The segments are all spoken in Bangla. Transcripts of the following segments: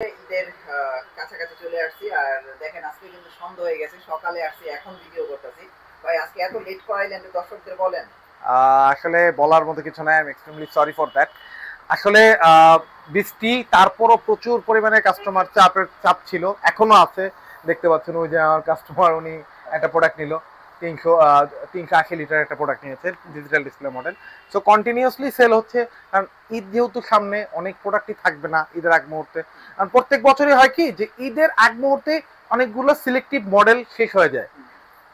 ঈদের কাছাকাছি চলে আসছি আর দেখেন আজকে কিন্তু সন্ধ্যা হয়ে গেছে, সকালে আসছি এখন ভিডিও করতেছি। ভাই আজকে এত লেট করাইলেন যে দর্শকদের বলেন। আসলে বলার মতো কিছু নাই, I am extremely sorry for that. আসলে বৃষ্টি, তারপরও প্রচুর পরিমাণে কাস্টমার চাপ ছিল, এখনো আছে। দেখতে পাচ্ছেন ওই যে আমার কাস্টমার, উনি একটা প্রোডাক্ট নিল, 380 লিটার একটা প্রোডাক্ট নিয়েছে, digital display model. So continuously sale হচ্ছে, কারণ ঈদ যেহেতু সামনে, অনেক প্রোডাক্টই থাকবে না ঈদের আগ মুহূর্তে। কারণ প্রত্যেক বছরই হয় কি যে ঈদের আগ মুহূর্তে অনেকগুলো সিলেক্টিভ মডেল শেষ হয়ে যায়,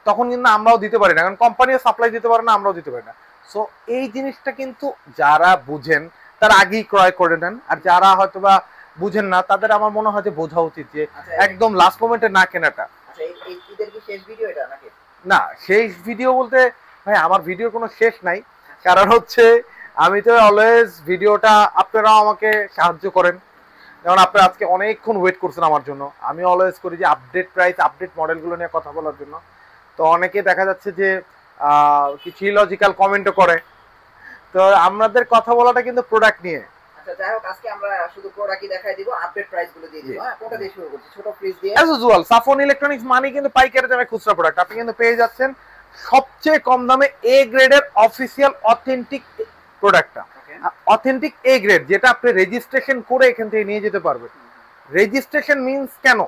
তখন কিন্তু আমরাও দিতে পারি না, কারণ কোম্পানিও সাপ্লাই দিতে পারে না, আমরাও দিতে পারি না। সো এই জিনিসটা কিন্তু যারা বুঝেন তারা আগেই ক্রয় করে নেন, আর যারা হয়তো বা বুঝেন না তাদের আমার মনে হয় যে বোঝা উচিত যে একদম লাস্ট মোমেন্টে না কেনাটা। আচ্ছা, এই ঈদের কি শেষ ভিডিও এটা নাকি? না, শেষ ভিডিও বলতে ভাই আমার ভিডিওর কোনো শেষ নাই। কারণ হচ্ছে আমি তো অলওয়েজ ভিডিওটা, আপনারাও আমাকে সাহায্য করেন, যেমন আপনারা আজকে অনেকক্ষণ ওয়েট করছেন আমার জন্য। আমি অলওয়েজ করি যে আপডেট প্রাইস, আপডেট মডেলগুলো নিয়ে কথা বলার জন্য। তো অনেকে দেখা যাচ্ছে যে কিছু ইলজিক্যাল কমেন্টও করে। তো আমাদের কথা বলাটা কিন্তু প্রোডাক্ট নিয়ে। আচ্ছা, যাই হোক, আজকে আমরা শুধু প্রোডাক্টই দেখাই দিব, আপডেট প্রাইস গুলো দিয়ে দিব। হ্যাঁ, কোনটা দিয়ে শুরু করছি? ছোট ফ্রিজ দিয়ে। অ্যাজ ইউজুয়াল সাফন ইলেকট্রনিক্স মানে কিন্তু পাইকারি দামে খুচরা প্রোডাক্ট আপনি কিন্তু পেয়ে যাচ্ছেন সবচেয়ে কম দামে এ গ্রেডের অফিসিয়াল অথেন্টিক প্রোডাক্টটা। অথেন্টিক এ গ্রেড, যেটা আপনি রেজিস্ট্রেশন করে এখান থেকে নিয়ে যেতে পারবেন। রেজিস্ট্রেশন মিন্স কেন,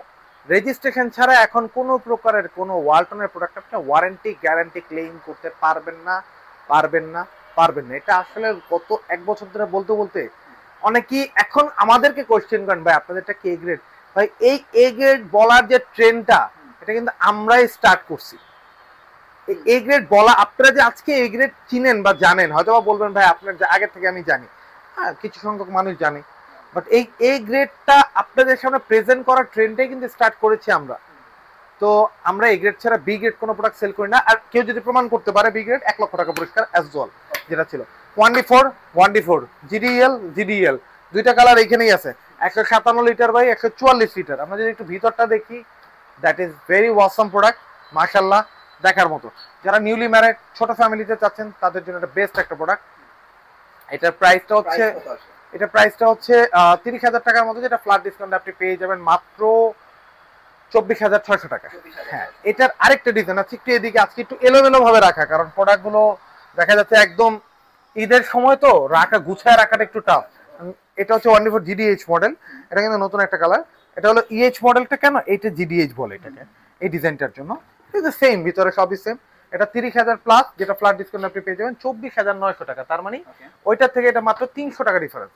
রেজিস্ট্রেশন ছাড়া এখন কোনো প্রকারের কোনো ওয়ালটনের প্রোডাক্ট আপনি ওয়ারেন্টি গ্যারান্টি ক্লেম করতে পারবেন না, পারবেন না, পারবেন না। এটা আসলে গত এক বছর ধরে বলতে বলতে অনেকেই এখন আমাদেরকে কোশ্চেন করেন, ভাই আপনাদেরটা কি এ গ্রেড? ভাই এই এ গ্রেড বলার যে ট্রেন্ডটা, এটা কিন্তু আমরাই স্টার্ট করছি। এ গ্রেড বলা, আপনারা যে আজকে এ গ্রেড চিনেন বা জানেন, হয়তো বা বলবেন ভাই আপনার আগে থেকে আমি জানি। হ্যাঁ, কিছু সংখ্যক মানুষ জানে, বাট এই এ গ্রেডটা আপনাদের সামনে প্রেজেন্ট করার ট্রেন্ডটাই কিন্তু স্টার্ট করেছি আমরা। তো আমরা এ গ্রেড ছাড়া বি গ্রেড কোনো প্রোডাক্ট সেল করি না। আর কেউ যদি প্রমাণ করতে পারে বি গ্রেড, 1 লক্ষ টাকা পুরস্কার অ্যাজ ওয়েল। যেটা ছিল 1D4 জিডিএল, দুইটা কালার এইখানেই আছে। 157 লিটার বাই 144 লিটার। আমরা যদি একটু ভিতরটা দেখি, that is very awesome product, মাশাল্লাহ, দেখার মতো। যারা নিউলি ম্যারেড, ছোট ফ্যামিলিতে চাচ্ছেন, তাদের জন্য এটা বেস্ট একটা প্রোডাক্ট। এটার প্রাইসটা হচ্ছে, এটা প্রাইসটা হচ্ছে 30,000 টাকার মতো, যেটা ফ্ল্যাট ডিসকাউন্ট আপনি পেয়ে যাবেন মাত্র 24,600 টাকা। হ্যাঁ, এটার আরেকটা ডিজাইন আছে একটু এদিকে, আজকে একটু এলোমেলো ভাবে রাখা, কারণ প্রোডাক্টগুলো দেখা যাচ্ছে একদম ঈদের সময় তো রাখা, গুছায় রাখাটা একটু টাফ। এটা হচ্ছে 1D4 জিডিএইচ মডেল, এটা কিন্তু নতুন একটা কালার। এটা হলো ইএইচ মডেলটা, কেন এইটা জিডিএইচ বলে এটাকে, এই ডিজাইনটার জন্য। এটা সেম, ভিতরে সবই সেম। এটা 30,000 প্লাস, যেটা ফ্ল্যাট ডিসকাউন্ট আপনি পেয়ে যাবেন 24,900 টাকা। তার মানে ওইটার থেকে এটা মাত্র 300 টাকা ডিফারেন্স।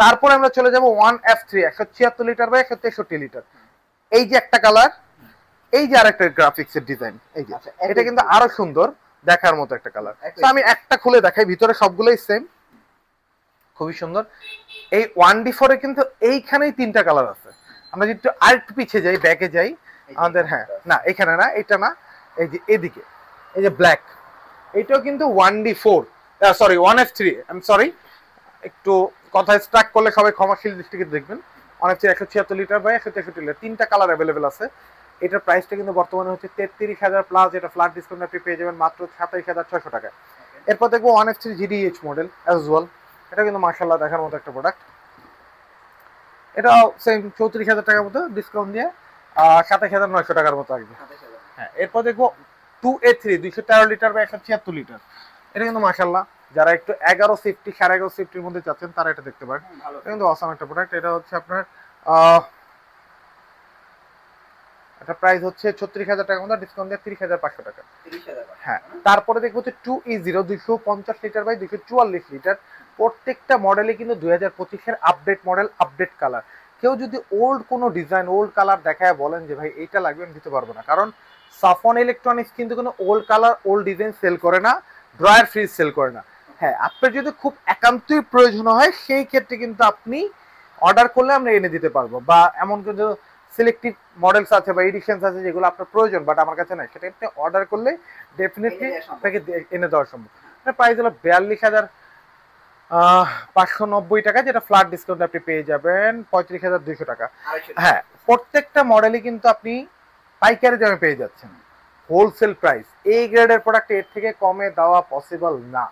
তারপরে আমরা চলে যাবো 1F3, 176 লিটার বা 163 লিটার। এই যে একটা কালার, এই যে আরেকটা গ্রাফিক্স এর ডিজাইন, এই যে এটা কিন্তু আরো সুন্দর, দেখার মতো একটা কালার। তো আমি একটা খুলে দেখাই, ভিতরে সবগুলোই সেম, খুবই সুন্দর। এই 1D4 এ কিন্তু এইখানেই 3টা কালার আছে। আমরা যদি একটু আরেকটু পিছিয়ে যাই, ব্যাকে যাই আমাদের, হ্যাঁ না এখানে না, এটা না, এই যে এদিকে, এই যে ব্ল্যাক, এটাও কিন্তু 1D4, sorry 1F3, I am sorry, একটু কথা স্ট্রাক করলে সবাই ক্ষমাশীল দৃষ্টিকে দেখবেন। অনেক 176 লিটার বা 163 লিটার, 3টা কালার অ্যাভেলেবেল আছে। এটার প্রাইসটা কিন্তু বর্তমানে হচ্ছে 33,000 প্লাস, এটা ফ্ল্যাট ডিসকাউন্ট আপনি পেয়ে যাবেন মাত্র 27,600 টাকা। এরপর দেখবো 1F3 GDH model as well. এটা কিন্তু মাশাল্লাহ দেখার মতো একটা প্রোডাক্ট। এটাও সেম 34,000 টাকার মতো ডিসকাউন্ট দিয়ে 27,900 টাকার মতো আসবে। হ্যাঁ, এরপর দেখবো 2A3 213 লিটার বা 176 লিটার। এটা কিন্তু মাশাল্লাহ, যারা একটু 11 সেফটি 11.5 সেফটির মধ্যে চাচ্ছেন তারা এটা দেখতে পারেন। এটা কিন্তু অসাম একটা প্রোডাক্ট। এটা হচ্ছে আপনার এটা প্রাইস হচ্ছে 36,000 টাকার মতো, ডিসকাউন্ট দিয়ে 30,500 টাকা। হ্যাঁ, তারপরে দেখবো হচ্ছে 2E0 250 লিটার বাই 244 লিটার। প্রত্যেকটা মডেলই কিন্তু 2025-এর আপডেট মডেল, আপডেট কালার। কেউ যদি ওল্ড কোনো ডিজাইন, ওল্ড কালার দেখায় বলেন যে ভাই এইটা লাগবে, আমি দিতে পারবো না। কারণ সাফন ইলেকট্রনিক্স কিন্তু কোনো old colour, old design sale করে না, ড্রয়ার ফ্রিজ সেল করে না। হ্যাঁ, আপনার যদি খুব একান্তই প্রয়োজন হয় সেই ক্ষেত্রে কিন্তু আপনি অর্ডার করলে আমরা এনে দিতে পারবো, বা এমন কিন্তু সিলেক্টিভ মডেলস আছে বা এডিশনস আছে যেগুলো আপনার প্রয়োজন বাট আমার কাছে নাই, সেটা আপনি অর্ডার করলে ডেফিনেটলি আপনাকে এনে দেওয়া সম্ভব। প্রাইস হলো 42,590 টাকা, যেটা ফ্ল্যাট ডিসকাউন্ট আপনি পেয়ে যাবেন 35,200 টাকা। হ্যাঁ, প্রত্যেকটা মডেলই কিন্তু আপনি পাইকারি দামে পেয়ে যাচ্ছেন, হোলসেল প্রাইস। এই গ্রেডের প্রোডাক্ট এর থেকে কমে দেওয়া পসিবল না।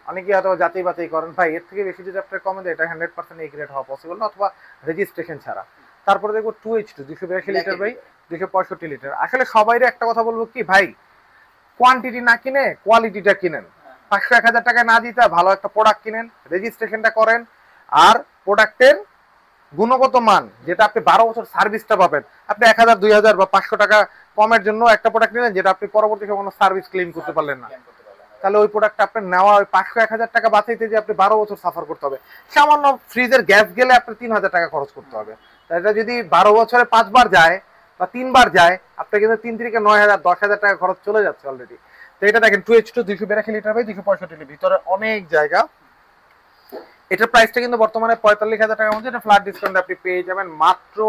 অনেকে হয়তো যাচাই বাছাই করেন, ভাই এর থেকে বেশি যদি আপনার কমে দেয়, এটা 100% এই গ্রেড হওয়া পসিবল না, অথবা রেজিস্ট্রেশন ছাড়া। তারপরে দেখবো 2H2 282 লিটার বাই 265 লিটার। আসলে সবাইরে একটা কথা বলবো কি ভাই, কোয়ান্টিটি না কিনে কোয়ালিটিটা কিনেন। 500-1000 টাকা না দিতে ভালো একটা প্রোডাক্ট কিনেন, রেজিস্ট্রেশনটা করেন, আর প্রোডাক্টের গুণগত মান যেটা আপনি 12 বছর সার্ভিসটা পাবেন। আপনি 1000, 2000 বা 500 টাকা কমের জন্য একটা প্রোডাক্ট নিলেন যেটা আপনি পরবর্তী সময় কোনো সার্ভিস ক্লেম করতে পারলেন না, তাহলে ওই প্রোডাক্টটা আপনার নেওয়া ওই 500-1000 টাকা বাঁচাইতে যে আপনি 12 বছর সাফার করতে হবে। সামান্য ফ্রিজের গ্যাস গেলে আপনার 3000 টাকা খরচ করতে হবে। তাই এটা যদি 12 বছরে 5 বার যায় বা 3 বার যায়, আপনার কিন্তু 3 থেকে 9000, 10,000 টাকা খরচ চলে যাচ্ছে অলরেডি। তো এটা দেখেন 2H2 282 লিটার বাই 265 ভিতরে অনেক জায়গা। এটার প্রাইসটা কিন্তু বর্তমানে 45,000 টাকার মধ্যে, এটা ফ্ল্যাট ডিসকাউন্ট আপনি পেয়ে যাবেন মাত্র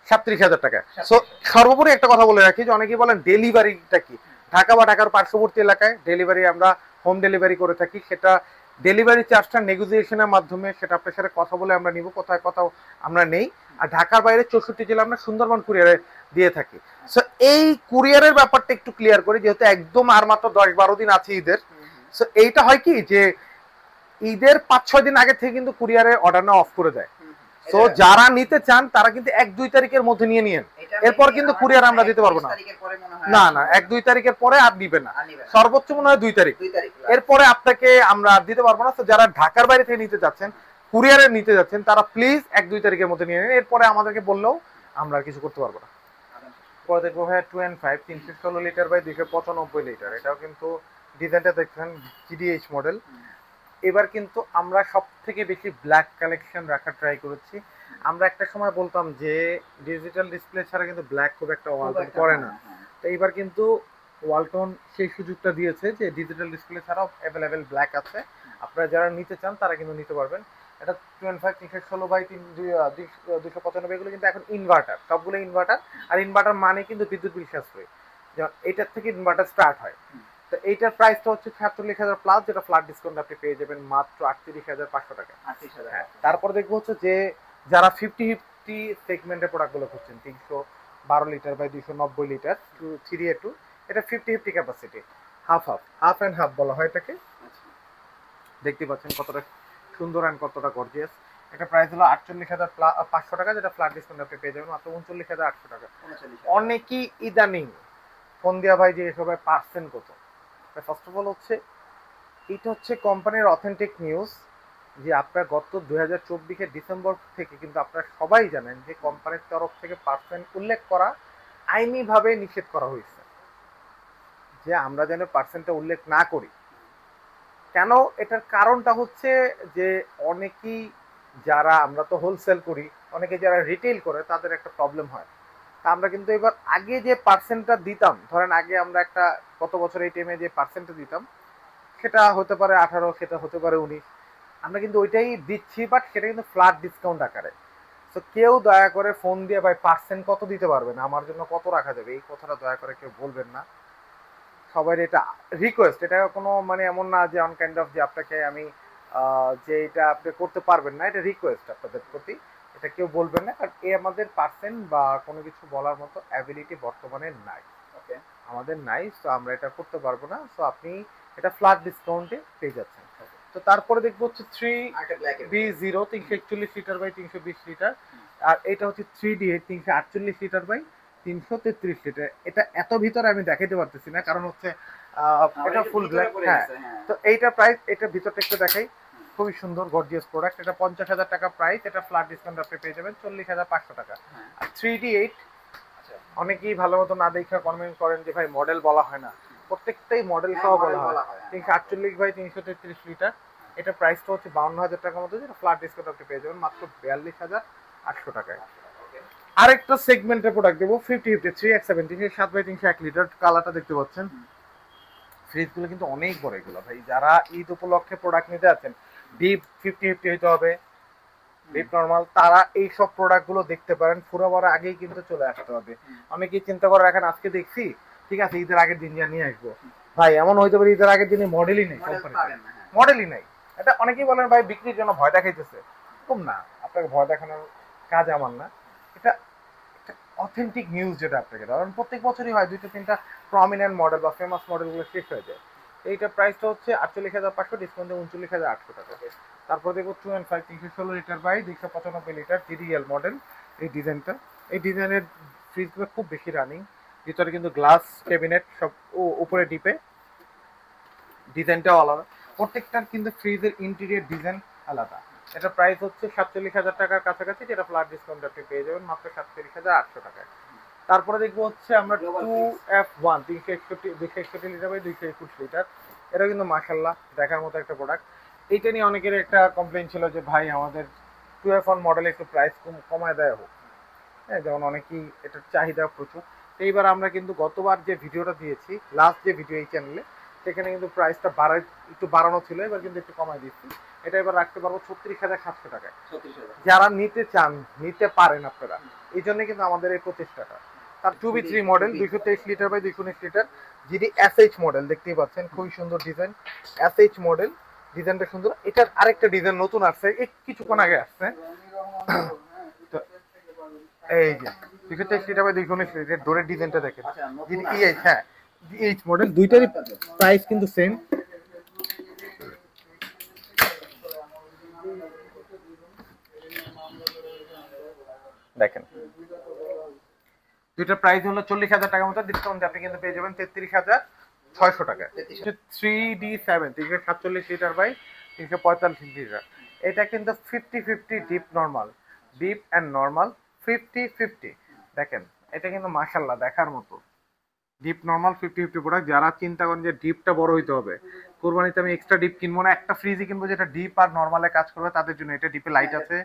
37,000 টাকা। সো সর্বোপরি একটা কথা বলে রাখি যে অনেকেই বলেন ডেলিভারিটা কি, ঢাকা বা ঢাকার পার্শ্ববর্তী এলাকায় ডেলিভারি আমরা হোম ডেলিভারি করে থাকি। সেটা ডেলিভারি চার্জটা নেগোসিয়েশনের মাধ্যমে সেটা আপনার সাথে কথা বলে আমরা নিব, কোথায় কোথাও আমরা নেই। আর ঢাকার বাইরে 64 জেলা আমরা সুন্দরবন কুরিয়ারে দিয়ে থাকি। সো এই কুরিয়ারের ব্যাপারটা একটু ক্লিয়ার করি, যেহেতু একদম আর মাত্র 10-12 দিন আছে ঈদের। সো এইটা হয় কি যে ঈদের 5-6 দিন আগে থেকে কিন্তু কুরিয়ারে অর্ডার না অফ করে দেয়। তো যারা নিতে চান তারা কিন্তু 1-2 তারিখের মধ্যে নিয়ে নিয়েন, এরপর কিন্তু কুরিয়ার আমরা দিতে পারবো না। না না, 1-2 তারিখের পরে আর দিবে না, সর্বোচ্চ মনে হয় 2 তারিখ, এরপরে আপনাকে আমরা দিতে পারবো না। তো যারা ঢাকার বাইরে থেকে নিতে যাচ্ছেন, কুরিয়ারে নিতে যাচ্ছেন, তারা প্লিজ 1-2 তারিখের মধ্যে নিয়ে নিন, এরপরে আমাদেরকে বললেও আমরা আর কিছু করতে পারবো না। পরে দেখবো ভাইয়া 2N5 316 লিটার বাই 295 লিটার। এটাও কিন্তু ডিজাইনটা দেখছেন GDH মডেল। এবার কিন্তু আমরা সব থেকে বেশি ব্ল্যাক কালেকশন রাখার ট্রাই করেছি। আমরা একটা সময় বলতাম যে ডিজিটাল ডিসপ্লে ছাড়া কিন্তু ব্ল্যাক খুব একটা ওয়ালটন করে না, তো এইবার কিন্তু ওয়ালটন সেই সুযোগটা দিয়েছে যে ডিজিটাল ডিসপ্লে ছাড়াও অ্যাভেলেবেল ব্ল্যাক আছে। আপনারা যারা নিতে চান তারা কিন্তু নিতে পারবেন। এটা 2N5 316 বাই 295, এগুলো কিন্তু এখন ইনভার্টার, সবগুলো ইনভার্টার। আর ইনভার্টার মানে কিন্তু বিদ্যুৎ বিল সাশ্রয়ী, যেমন এইটার থেকে ইনভার্টার স্টার্ট হয়। তো এইটার প্রাইসটা হচ্ছে 46,000 প্লাস, যেটা ফ্ল্যাট ডিসকাউন্ট আপনি পেয়ে যাবেন মাত্র 38,500 টাকা। তারপর দেখবো হচ্ছে যে যারা 50-50 সেগমেন্টের প্রোডাক্টগুলো খুঁজছেন, 312 লিটার বাই 290 লিটার 3A2, এটা 50-50 ক্যাপাসিটি, হাফ অ্যান্ড হাফ বলা হয় এটাকে। দেখতে পাচ্ছেন কতটা সুন্দর অ্যান্ড কতটা গর্জিয়াস। এটা প্রাইস হলো 48,500 টাকা, যেটা ফ্ল্যাট ডিসকাউন্ট আপনি পেয়ে যাবেন মাত্র 39,800 টাকা। অনেকেই ইদানিং ফোন দিয়া ভাই যে এসবের পার্সেন্ট কত। ফার্স্ট অফ অল হচ্ছে এটা হচ্ছে কোম্পানির অথেন্টিক নিউজ যে আপনার গত 2024 ডিসেম্বর থেকে কিন্তু আপনারা সবাই জানেন যে কোম্পানির তরফ থেকে পার্সেন্ট উল্লেখ করা আইনিভাবে নিষেধ করা হয়েছে, যে আমরা যেন পার্সেন্টটা উল্লেখ না করি। কেন? এটার কারণটা হচ্ছে যে অনেকেই যারা, আমরা তো হোলসেল করি, অনেকে যারা রিটেল করে তাদের একটা প্রবলেম হয়। তা আমরা কিন্তু এবার আগে যে পার্সেন্টটা দিতাম, ধরেন আগে আমরা একটা গত বছর এই টাইমে যে পার্সেন্টটা দিতাম সেটা হতে পারে 18, সেটা হতে পারে 19, আমরা কিন্তু ওইটাই দিচ্ছি, বাট সেটা কিন্তু ফ্ল্যাট ডিসকাউন্ট আকারে। তো কেউ দয়া করে ফোন দিয়ে ভাই পার্সেন্ট কত দিতে পারবেন, আমার জন্য কত রাখা যাবে, এই কথাটা দয়া করে কেউ বলবেন না। সবাই এটা রিকোয়েস্ট, এটা কোনো মানে এমন না যে অন কাইন্ড অফ যে আপনাকে আমি যে এটা আপনি করতে পারবেন না, এটা রিকোয়েস্ট আপনাদের প্রতি, এটা কেউ বলবেন না, কারণ এই আমাদের পার্সেন্ট বা কোনো কিছু বলার মতো অ্যাবিলিটি বর্তমানে নাই, আমাদের নাই। তো আমরা এটা করতে পারবো না। তো আপনি এটা ফ্ল্যাট ডিসকাউন্টে পেয়ে যাচ্ছেন। তো তারপরে দেখবো হচ্ছে 3B0 341 লিটার বাই 320 লিটার, আর এটা হচ্ছে 3D8 348 লিটার বাই 333 লিটার। এটা এত ভিতরে আমি দেখাইতে পারতেছি না, কারণ হচ্ছে এটা ফুল ব্ল্যাক। হ্যাঁ, তো এইটা প্রাইস, এটা ভিতরটা একটু দেখাই, খুবই সুন্দর গর্জিয়াস প্রোডাক্ট। এটা 50,000 টাকা প্রাইস, এটা ফ্ল্যাট ডিসকাউন্ট আপনি পেয়ে যাবেন 40,500 টাকা। আর 3D8 অনেকেই ভালো মতো না দেখে কমেন্ট করেন যে ভাই মডেল বলা হয় না, প্রত্যেকটাই মডেল সহ বলা হয়। 348 বাই 333 লিটার, এটা প্রাইসটা হচ্ছে 52,000 টাকার মধ্যে, যেটা ফ্ল্যাট ডিসকাউন্ট আপনি পেয়ে যাবেন মাত্র 42,800 টাকায়। আরেকটা সেগমেন্টের প্রোডাক্ট দেবো 50-50 3X70 7 বাই 301 লিটার, কালারটা দেখতে পাচ্ছেন। ফ্রিজগুলো কিন্তু অনেক বড় এগুলো ভাই, যারা ঈদ উপলক্ষে প্রোডাক্ট নিতে আছেন, ডিপ 50-50 হইতে হবে, ডিপ নরমাল, তারা এই সব প্রোডাক্টগুলো দেখতে পারেন। ফুরাবার আগেই কিন্তু চলে আসতে হবে। অনেকেই চিন্তা করে রাখেন আজকে দেখছি, ঠিক আছে ঈদের আগের দিন যা নিয়ে আসবো, ভাই এমন হইতে পারে ঈদের আগের দিনে মডেলই নেই, মডেলই নেই। এটা অনেকেই বলেন ভাই বিক্রির জন্য ভয় দেখাইতেছে, এরকম না, আপনাকে ভয় দেখানোর কাজ আমার না। এটা অথেন্টিক নিউজ যেটা আপনাকে, কারণ প্রত্যেক বছরই হয় 2-3টা প্রমিনেন্ট মডেল বা ফেমাস মডেলগুলো শেষ হয়ে যায়। এইটা প্রাইসটা হচ্ছে 48,500, ডিসকাউন্টে 39,800 টাকা। তারপর দেখবো 2.5 316 litre by 295 litre GDL model. এই ডিজাইনটা, এই ডিজাইনের ফ্রিজগুলো খুব বেশি রানিং। ভিতরে কিন্তু গ্লাস ক্যাবিনেট সব উপরে ডিপে, ডিজাইনটাও আলাদা। প্রত্যেকটার কিন্তু ফ্রিজের ইন্টেরিয়র ডিজাইন আলাদা। এটা প্রাইস হচ্ছে 47,000 টাকার কাছাকাছি, যেটা ফ্ল্যাট ডিসকাউন্ট আপনি পেয়ে যাবেন মাত্র 47,800 টাকায়। তারপরে দেখবো হচ্ছে আমরা 2F1 261 লিটার বাই 221 লিটার। এটা কিন্তু মাশাআল্লাহ দেখার মতো একটা প্রোডাক্ট। এইটা নিয়ে অনেকের একটা কমপ্লেইন ছিল যে ভাই আমাদের 2F1 মডেলে একটু প্রাইস কমায় দেওয়া হোক। হ্যাঁ, যেমন অনেকেই এটার চাহিদা প্রচুর। এইবার আমরা কিন্তু গতবার যে ভিডিওটা দিয়েছি, লাস্ট যে ভিডিও এই চ্যানেলে, সেখানে কিন্তু প্রাইসটা একটু বাড়ানো ছিল, এবার কিন্তু একটু কমায় দিচ্ছি। এটা এবার রাখতে পারবো 36,700 টাকায়। যারা নিতে চান, নিতে পারেন আপনারা, এই জন্য কিন্তু আমাদের এই প্রচেষ্টাটা। তার 2B3 model 223 litre by 219 litre GD SH model, দেখতেই পাচ্ছেন খুবই সুন্দর ডিজাইন। SH মডেল, ডিজাইনটা সুন্দর। এটার আরেকটা ডিজাইন নতুন আসছে, এই কিছুক্ষণ আগে আসছে। এই যে 223 লিটার বাই 219 লিটার ডোরের ডিজাইনটা দেখেন, জিডি EH। হ্যাঁ, EH মডেল, দুইটারই প্রাইস কিন্তু সেম। দেখেন দুইটার প্রাইস হলো 40,000 টাকার মতো, ডিসকাউন্ট আপনি কিন্তু পেয়ে যাবেন 33,600 টাকা। 3D7 347 litre by 345 litre. এটা কিন্তু 50-50 deep normal, deep and normal 50-50। দেখেন এটা কিন্তু মাশাআল্লাহ দেখার মতো ডিপ নরমাল 50-50 প্রোডাক্ট। যারা চিন্তা করেন যে ডিপটা বড় হইতে হবে, কোরবানিতে আমি এক্সট্রা ডিপ কিনবো না, একটা ফ্রিজই কিনবো যেটা ডিপ আর নরমালে কাজ করবে, তাদের জন্য এটা ডিপে লাইট আছে।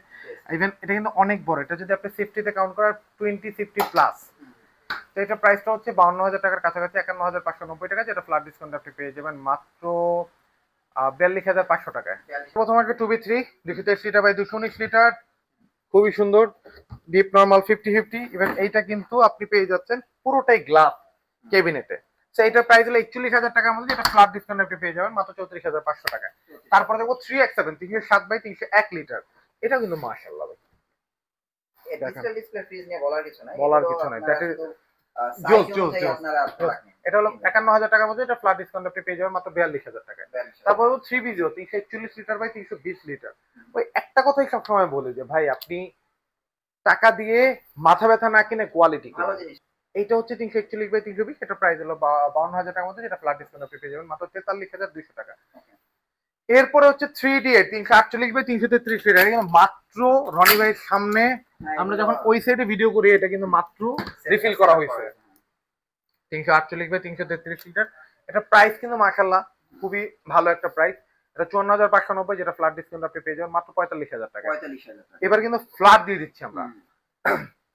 ইভেন এটা কিন্তু অনেক বড়, এটা যদি আপনি সেফটিতে কাউন্ট করেন 2050+। তো এটা প্রাইসটা হচ্ছে 52,000 টাকার কাছাকাছি, 51,590 টাকা, যেটা ফ্ল্যাট ডিসকাউন্ট আপনি পেয়ে যাবেন মাত্র 42,500 টাকায়। প্রথম একটা 2B3 223 লিটার বাই 219 লিটার, খুবই সুন্দর, ডিপ নরমাল 50-50। ইভেন এইটা কিন্তু আপনি পেয়ে যাচ্ছেন পুরোটাই গ্লাস ক্যাবিনেটে। সো এটার প্রাইস হলো 41,000 টাকার মধ্যে, যেটা ফ্ল্যাট ডিসকাউন্ট আপনি পেয়ে যাবেন মাত্র 34,500 টাকায়। তারপরে দেখবো 3X7 307 বাই 301 লিটার। এটা কিন্তু মাশাআল্লাহ ভাই, ডিজিটাল ডিসপ্লে ফ্রিজ নিয়ে বলার কিছু নাই, দ্যাট ইজ জোস। এটা হলো 51,000 টাকার মধ্যে, এটা ফ্ল্যাট ডিসকাউন্ট আপনি পেয়ে যাবেন মাত্র 42,000 টাকায়। তারপর 3B0 341 লিটার বাই 320 লিটার। ওই একটা কথাই সবসময় বলি যে ভাই আপনি টাকা দিয়ে মাথা ব্যথা না কিনে কোয়ালিটি কিনুন। এইটা হচ্ছে 341 বাই 320, এটা প্রাইস হলো 52,000 টাকার মধ্যে, যেটা ফ্ল্যাট ডিসকাউন্ট আপনি পেয়ে যাবেন মাত্র 43,200 টাকা। এরপরে হচ্ছে 3D8 348 বাই 333 লিটার, মাত্র রনি ভাইয়ের সামনে আমরা যখন ওই সাইডে ভিডিও করি, এটা কিন্তু মাত্র রিফিল করা হয়েছে। 348 বাই 333 লিটার, এটা প্রাইস কিন্তু মাশাআল্লাহ খুবই ভালো একটা প্রাইস। এটা 54,590, যেটা ফ্ল্যাট ডিসকাউন্ট আপনি পেয়ে যাবেন মাত্র 45,000 টাকা। এবার কিন্তু ফ্ল্যাট দিয়ে দিচ্ছি আমরা।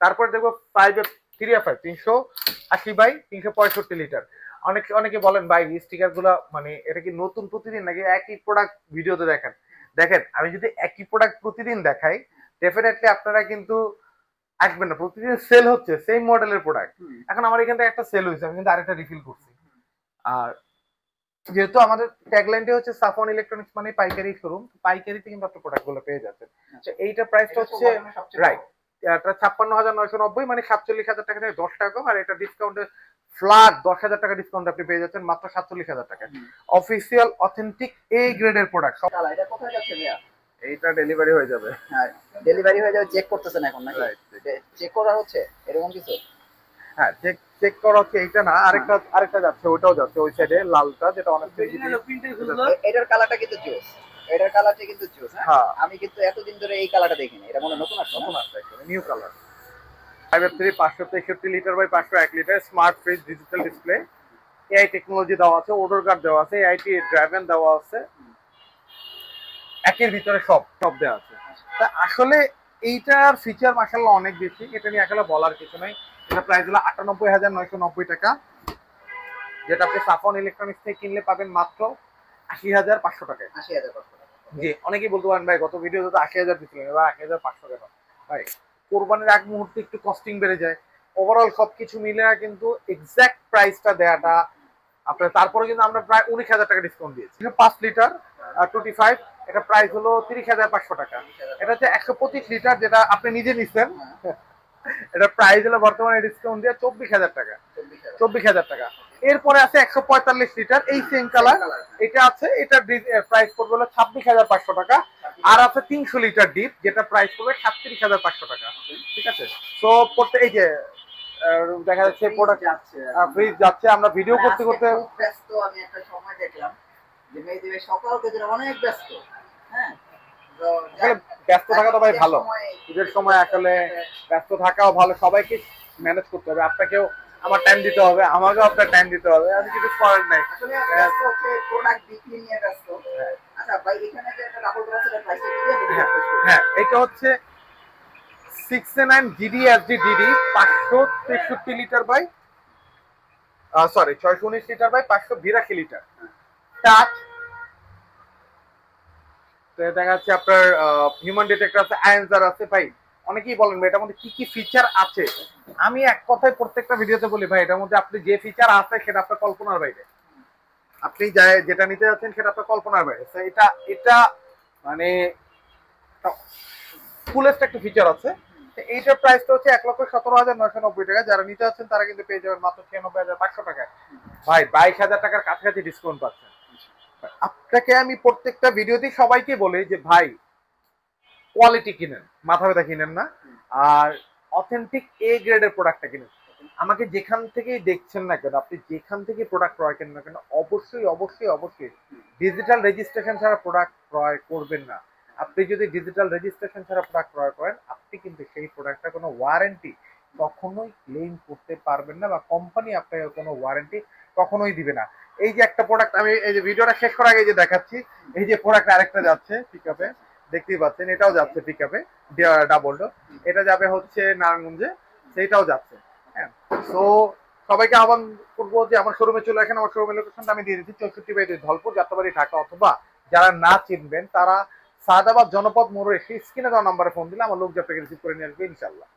তারপরে দেখবো 5F 3F5 380 বাই 365 লিটার। অনেকে বলেন ভাই স্টিকার গুলা মানে এটা কি নতুন প্রতিদিন নাকি একই প্রোডাক্ট ভিডিওতে দেখেন? দেখেন আমি যদি একই প্রোডাক্ট প্রতিদিন দেখাই, ডেফিনেটলি আপনারা কিন্তু আসবেন না। প্রতিদিন সেল হচ্ছে সেম মডেলের প্রোডাক্ট। এখন আমার এখান থেকে একটা সেল হয়েছে, আমি কিন্তু আরেকটা রিফিল করছি। আর যেহেতু আমাদের ট্যাগলাইনটা হচ্ছে সাফন ইলেকট্রনিক্স মানে পাইকারি শোরুম, পাইকারিতে কিন্তু আপনি প্রোডাক্ট গুলো পেয়ে যাচ্ছেন। এইটা প্রাইসটা হচ্ছে রাইট, এটা 56,990 মানে 47,000 টাকা থেকে 10 টাকা কম। আর এটা ডিসকাউন্টে ফ্ল্যাট 10,000 টাকা ডিসকাউন্ট আপনি পেয়ে যাচ্ছেন মাত্র 47,000 টাকা। অফিসিয়াল অথেন্টিক এ গ্রেডের প্রোডাক্ট। এটা কোথায় যাচ্ছে ভাইয়া? এইটা ডেলিভারি হয়ে যাবে। হ্যাঁ, ডেলিভারি হয়ে যাবে। চেক করতেছেন এখন নাকি? চেক করা হচ্ছে এরকম কিছু? হ্যাঁ, চেক করা হচ্ছে। এইটা না, আরেকটা যাচ্ছে, ওটাও যাচ্ছে ওই সাইডে লালটা, যেটা অনেক এটার কালারটা কিন্তু জোস, এটার কালারটা কিন্তু জোস। হ্যাঁ, আমি কিন্তু এতদিন ধরে এই কালারটা দেখিনি, এটা মনে নতুন আসছে। New colour. 5F3 563 litre by 501 litre smart fridge, digital display, AI technology দেওয়া আছে, ওডর গার্ড দেওয়া আছে, এআইটি ড্রাইভেন দেওয়া আছে, একের ভিতরে সব দেওয়া আছে। তা আসলে এইটার ফিচার মাশাআল্লাহ অনেক বেশি, এটা নিয়ে আসলে বলার কিছু নাই। এটা প্রাইস হলো 98,990 টাকা, যেটা আপনি সাফন ইলেকট্রনিক্স থেকে কিনলে পাবেন মাত্র 80,500 টাকায়। 80,500 টাকা। জি, অনেকেই বলতে পারেন ভাই গত ভিডিওতে তো 80,000 দিছিলেন, এবার 80,500 টাকা। ভাই কোরবানির আগ মুহূর্তে একটু কস্টিং বেড়ে যায়, ওভারঅল সবকিছু মিলে কিন্তু এক্সাক্ট প্রাইসটা দেয়াটা আপনার। তারপরে কিন্তু আমরা প্রায় 19,000 টাকা ডিসকাউন্ট দিয়েছি। 5 লিটার 25, এটা প্রাইস হলো 30,500 টাকা। এটা হচ্ছে 125 লিটার, যেটা আপনি নিজে নিচ্ছেন। এটা প্রাইস হলো বর্তমানে ডিসকাউন্ট দিয়ে 24,000 টাকা। 24,000 টাকা। এরপরে আছে 145 লিটার, এই সেম কালার, এটা আছে, এটার প্রাইস পড়বে হলো 26,500 টাকা। আর আছে 300 লিটার ডিপ, যেটা প্রাইস পড়বে 37,500 টাকা। ঠিক আছে, তো এই যে দেখা যাচ্ছে প্রোডাক্ট যাচ্ছে, ফ্রিজ যাচ্ছে। আমরা ভিডিও করতে করতে খুব ব্যস্ত। আমি একটা সময় দেখলাম যে মেয়েদের সকাল থেকে অনেক ব্যস্ত। হ্যাঁ, তো ব্যস্ত থাকা তো ভাই ভালো, ঈদের সময় আসলে ব্যস্ত থাকাও ভালো, সবাইকে ম্যানেজ করতে হবে। আপনাকেও আমার টাইম দিতে হবে, আমাকেও আপনার টাইম দিতে হবে, আমি কিছু করার নাই। আসলে ব্যস্ত হচ্ছে প্রোডাক্ট বিক্রি নিয়ে ব্যস্ত। আচ্ছা ভাই, এখানে যে একটা ডাবল ডোর আছে, এটা প্রাইসটা কি দিয়ে দিবেন? হ্যাঁ, এটা হচ্ছে 69 GDSD DD 563 litre by sorry 619 litre by 582 litre touch. তো দেখা যাচ্ছে আপনার হিউম্যান ডিটেক্টর আছে, আয়েন্সার আছে। ভাই অনেকেই বলেন ভাই এটার মধ্যে কি কি ফিচার আছে, আমি এক কথায় প্রত্যেকটা ভিডিওতে বলি ভাই এটার মধ্যে আপনি যে ফিচার আছে সেটা আপনার কল্পনার বাইরে। আপনি যেটা নিতে যাচ্ছেন সেটা আপনার কল্পনার বাইরে। এটা এটা মানে ফুলেস্ট একটা ফিচার আছে। এইটার প্রাইসটা হচ্ছে 1,17,990 টাকা। যারা নিতে যাচ্ছেন তারা কিন্তু পেয়ে যাবেন মাত্র 96,500 টাকায়। ভাই 22,000 টাকার কাছাকাছি ডিসকাউন্ট পাচ্ছেন। আপনাকে আমি প্রত্যেকটা ভিডিওতেই সবাইকে বলি যে ভাই কোয়ালিটি কিনেন, মাথা ব্যথা কিনেন না, আর অথেন্টিক এ গ্রেডের প্রোডাক্টটা কিনেন। আমাকে যেখান থেকেই দেখছেন না কেন, আপনি যেখান থেকে প্রোডাক্ট ক্রয় করেন না কেন, অবশ্যই অবশ্যই অবশ্যই ডিজিটাল রেজিস্ট্রেশন ছাড়া প্রোডাক্ট ক্রয় করবেন না। আপনি যদি ডিজিটাল রেজিস্ট্রেশন ছাড়া প্রোডাক্ট ক্রয় করেন, আপনি কিন্তু সেই প্রোডাক্টটা কোনো ওয়ারেন্টি কখনোই ক্লেম করতে পারবেন না, বা কোম্পানি আপনাকে কোনো ওয়ারেন্টি কখনোই দিবে না। এই যে একটা প্রোডাক্ট আমি এই যে ভিডিওটা শেষ করার আগে যে দেখাচ্ছি, এই যে প্রোডাক্ট আরেকটা যাচ্ছে পিকআপে, দেখতেই পাচ্ছেন, এটাও যাচ্ছে পিকআপে ডাবল ডোর, এটা যাবে হচ্ছে নারায়ণগঞ্জে, সেইটাও যাচ্ছে। হ্যাঁ, তো সবাইকে আহ্বান করবো যে আমার শোরুমে চলে আসেন। আমার শোরুমের লোকেশনটা আমি দিয়ে দিচ্ছি, 64/2 ধলপুর, যাত্রাবাড়ি, ঢাকা। অথবা যারা না চিনবেন তারা সাদাবাদ জনপদ মোড়ে এসে স্ক্রিনে দেওয়া নাম্বারে ফোন দিলে আমার লোক আপনাকে রিসিভ করে নিয়ে আসবে ইনশাল্লাহ।